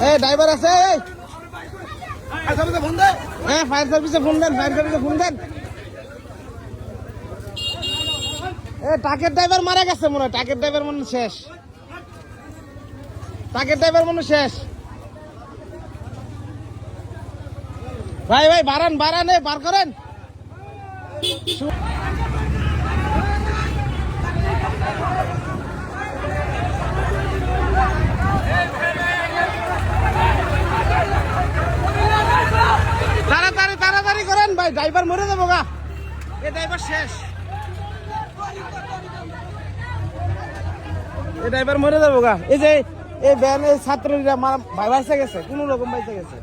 এই ড্রাইভার আছে ফায়ার সার্ভিসে ফোন দেন ট্রাকের ড্রাইভার মারা গেছে মনে হয় ট্রাকের ড্রাইভার মনে শেষ ভাই বাড়ান বার করেন তাড়াতাড়ি করেন ভাই ড্রাইভার মরে যাবো গা এ ড্রাইভার শেষ এই যে এই ভ্যানের ছাত্রীরা ভাই বাইসে গেছে কোন রকম বাইসে গেছে